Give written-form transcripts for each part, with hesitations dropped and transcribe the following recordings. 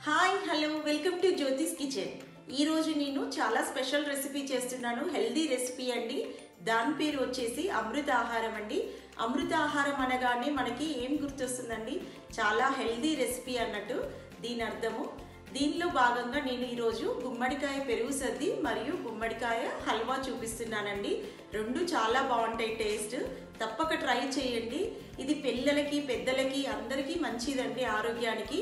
Hi hello welcome to జ్యోతిస్ kitchen. ఈ రోజు నేను చాలా స్పెషల్ రెసిపీ చేస్తున్నాను. హెల్దీ రెసిపీ అండి. దాని పేరు వచ్చేసి అమృత ఆహారం అండి. అమృత ఆహారం అనగానే మనకి ఏం గుర్తొస్తుందండి? చాలా హెల్దీ రెసిపీ అన్నట్టు దీని అర్థము. దీనిలో భాగంగా నేను ఈరోజు గుమ్మడికాయ పెరుగు సద్ది మరియు గుమ్మడికాయ హల్వా చూపిస్తున్నానండి. రెండు చాలా బాగుంటాయి టేస్ట్. తప్పక ట్రై చేయండి. ఇది పిల్లలకి పెద్దలకి అందరికీ మంచిదండి ఆరోగ్యానికి.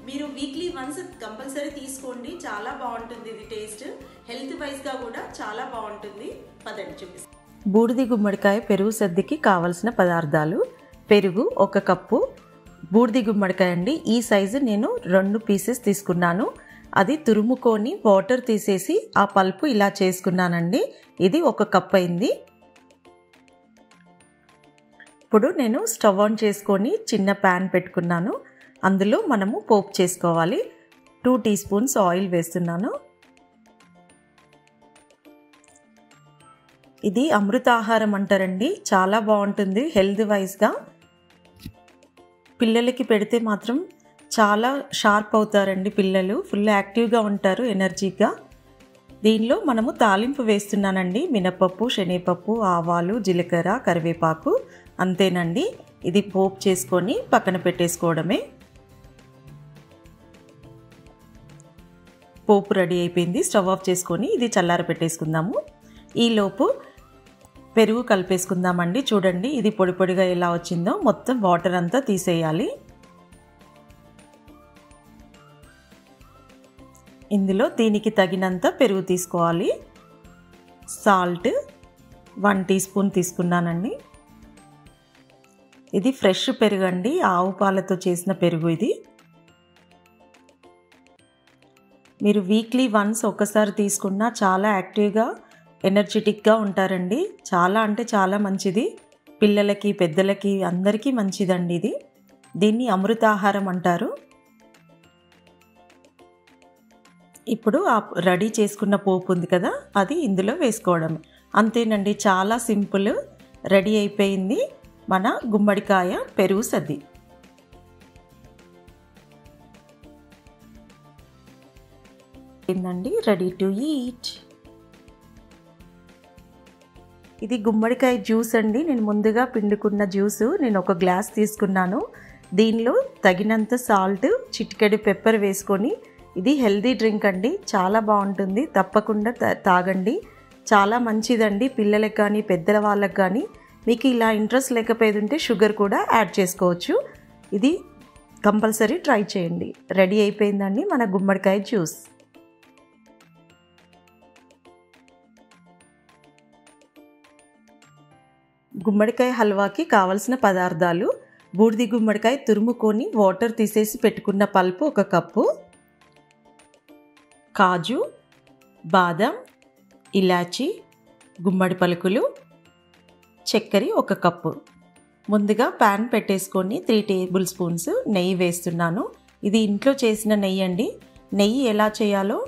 మీరు వీక్లీ వన్స్ కంపల్సరీ తీసుకోండి. చాలా బాగుంటుంది ఇది టేస్ట్. హెల్త్ వైజ్గా కూడా చాలా బాగుంటుంది. పదండి చూపిస్తాను. బూడిది గుమ్మడికాయ పెరుగు సద్దికి కావలసిన పదార్థాలు: పెరుగు 1 కప్పు, బూడిది గుమ్మడికాయ అండి. ఈ సైజు నేను 2 పీసెస్ తీసుకున్నాను. అది తురుముకొని వాటర్ తీసేసి ఆ పల్పు ఇలా చేసుకున్నానండి. ఇది 1 కప్ అయింది. ఇప్పుడు నేను స్టవ్ ఆన్ చేసుకొని చిన్న ప్యాన్ పెట్టుకున్నాను. అందులో మనము పోపు చేసుకోవాలి. 2 టీ స్పూన్స్ ఆయిల్ వేస్తున్నాను. ఇది అమృత ఆహారం అంటారండి. చాలా బాగుంటుంది హెల్త్ వైజ్గా. పిల్లలకి పెడితే మాత్రం చాలా షార్ప్ అవుతారండి. పిల్లలు ఫుల్ యాక్టివ్గా ఉంటారు, ఎనర్జీగా. దీనిలో మనము తాలింపు వేస్తున్నానండి. మినపప్పు, శనగపప్పు, ఆవాలు, జీలకర్ర, కరివేపాకు, అంతేనండి. ఇది పోపు చేసుకొని పక్కన పెట్టేసుకోవడమే. పోపు రెడీ అయిపోయింది. స్టవ్ ఆఫ్ చేసుకొని ఇది చల్లార పెట్టేసుకుందాము. ఈలోపు పెరుగు కలిపేసుకుందామండి. చూడండి ఇది పొడి పొడిగా ఎలా వచ్చిందో. మొత్తం వాటర్ అంతా తీసేయాలి. ఇందులో దీనికి తగినంత పెరుగు తీసుకోవాలి. సాల్ట్ 1 టీ స్పూన్ తీసుకున్నానండి. ఇది ఫ్రెష్ పెరుగు అండి. ఆవు పాలతో చేసిన పెరుగు ఇది. మీరు వీక్లీ వన్స్ ఒకసారి తీసుకున్నా చాలా యాక్టివ్గా ఎనర్జెటిక్గా ఉంటారండి. చాలా అంటే చాలా మంచిది. పిల్లలకి పెద్దలకి అందరికీ మంచిదండి ఇది. దీన్ని అమృతాహారం అంటారు. ఇప్పుడు ఆ రెడీ చేసుకున్న పోపు ఉంది కదా, అది ఇందులో వేసుకోవడం అంతేనండి. చాలా సింపుల్. రెడీ అయిపోయింది మన గుమ్మడికాయ పెరుగు సద్ది. ఏందండి, రెడీ టు ఈట్. ఇది గుమ్మడికాయ జ్యూస్ అండి. నేను ముందుగా పిండుకున్న జ్యూసు నేను 1 గ్లాస్ తీసుకున్నాను. దీనిలో తగినంత సాల్ట్, చిటికెడు పెప్పర్ వేసుకొని, ఇది హెల్దీ డ్రింక్ అండి. చాలా బాగుంటుంది. తప్పకుండా తాగండి. చాలా మంచిదండి పిల్లలకు కానీ పెద్దల వాళ్ళకి కానీ. మీకు ఇలా ఇంట్రెస్ట్ లేకపోయేది ఉంటే షుగర్ కూడా యాడ్ చేసుకోవచ్చు. ఇది కంపల్సరీ ట్రై చేయండి. రెడీ అయిపోయిందండి మన గుమ్మడికాయ జ్యూస్. గుమ్మడికాయ హల్వాకి కావలసిన పదార్థాలు: బూడిది గుమ్మడికాయ తురుముకొని వాటర్ తీసేసి పెట్టుకున్న పల్పు 1 కప్పు, కాజు, బాదం, ఇలాచి, గుమ్మడి పలుకులు, చక్కెర 1 కప్పు. ముందుగా ప్యాన్ పెట్టేసుకొని 3 టేబుల్ స్పూన్స్ నెయ్యి వేస్తున్నాను. ఇది ఇంట్లో చేసిన నెయ్యి అండి. నెయ్యి ఎలా చేయాలో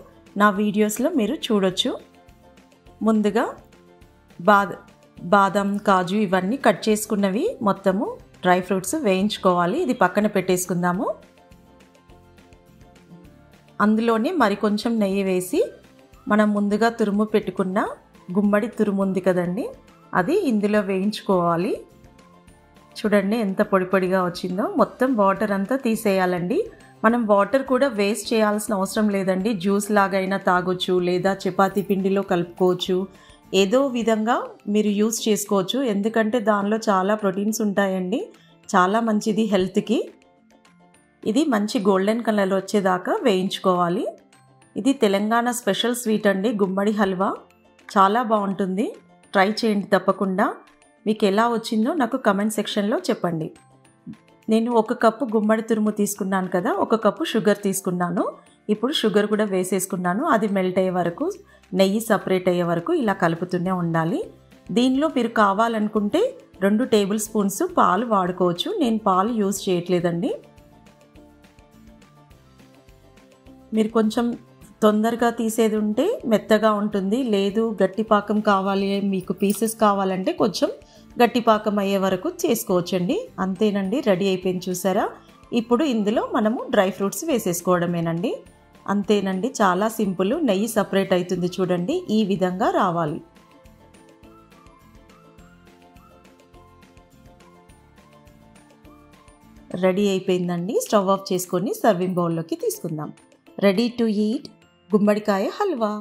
నా వీడియోస్లో మీరు చూడొచ్చు. ముందుగా బాదం, కాజు ఇవన్నీ కట్ చేసుకున్నవి మొత్తము డ్రై ఫ్రూట్స్ వేయించుకోవాలి. ఇది పక్కన పెట్టేసుకుందాము. అందులోనే మరికొంచెం నెయ్యి వేసి మనం ముందుగా తురుము పెట్టుకున్న గుమ్మడి తురుము ఉంది కదండి, అది ఇందులో వేయించుకోవాలి. చూడండి ఎంత పొడి పొడిగా వచ్చిందో. మొత్తం వాటర్ అంతా తీసేయాలండి. మనం వాటర్ కూడా వేస్ట్ చేయాల్సిన అవసరం లేదండి. జ్యూస్ లాగైనా తాగొచ్చు, లేదా చపాతీ పిండిలో కలుపుకోవచ్చు. ఏదో విధంగా మీరు యూస్ చేసుకోవచ్చు. ఎందుకంటే దానిలో చాలా ప్రోటీన్స్ ఉంటాయండి. చాలా మంచిది హెల్త్కి. ఇది మంచి గోల్డెన్ కలర్ వచ్చేదాకా వేయించుకోవాలి. ఇది తెలంగాణ స్పెషల్ స్వీట్ అండి, గుమ్మడి హల్వా. చాలా బాగుంటుంది. ట్రై చేయండి తప్పకుండా. మీకు ఎలా వచ్చిందో నాకు కమెంట్ సెక్షన్లో చెప్పండి. నేను 1 కప్పు గుమ్మడి తురుము తీసుకున్నాను కదా, 1 కప్పు షుగర్ తీసుకున్నాను. ఇప్పుడు షుగర్ కూడా వేసేసుకున్నాను. అది మెల్ట్ అయ్యే వరకు, నెయ్యి సపరేట్ అయ్యే వరకు ఇలా కలుపుతూనే ఉండాలి. దీనిలో మీరు కావాలనుకుంటే 2 టేబుల్ స్పూన్స్ పాలు వాడుకోవచ్చు. నేను పాలు యూజ్ చేయట్లేదండి. మీరు కొంచెం తొందరగా తీసేది ఉంటే మెత్తగా ఉంటుంది. లేదు గట్టి పాకం కావాలి, మీకు పీసెస్ కావాలంటే కొంచెం గట్టి పాకం అయ్యే వరకు చేసుకోవచ్చండి. అంతేనండి, రెడీ అయిపోయింది. చూసారా ఇప్పుడు ఇందులో మనము డ్రై ఫ్రూట్స్ వేసేసుకోవడమేనండి. అంతేనండి, చాలా సింపుల్. నెయ్యి సపరేట్ అవుతుంది చూడండి, ఈ విధంగా రావాలి. రెడీ అయిపోయిందండి. స్టవ్ ఆఫ్ చేసుకొని సర్వింగ్ బౌల్లోకి తీసుకుందాం. రెడీ టు ఈట్ గుమ్మడికాయ హల్వా.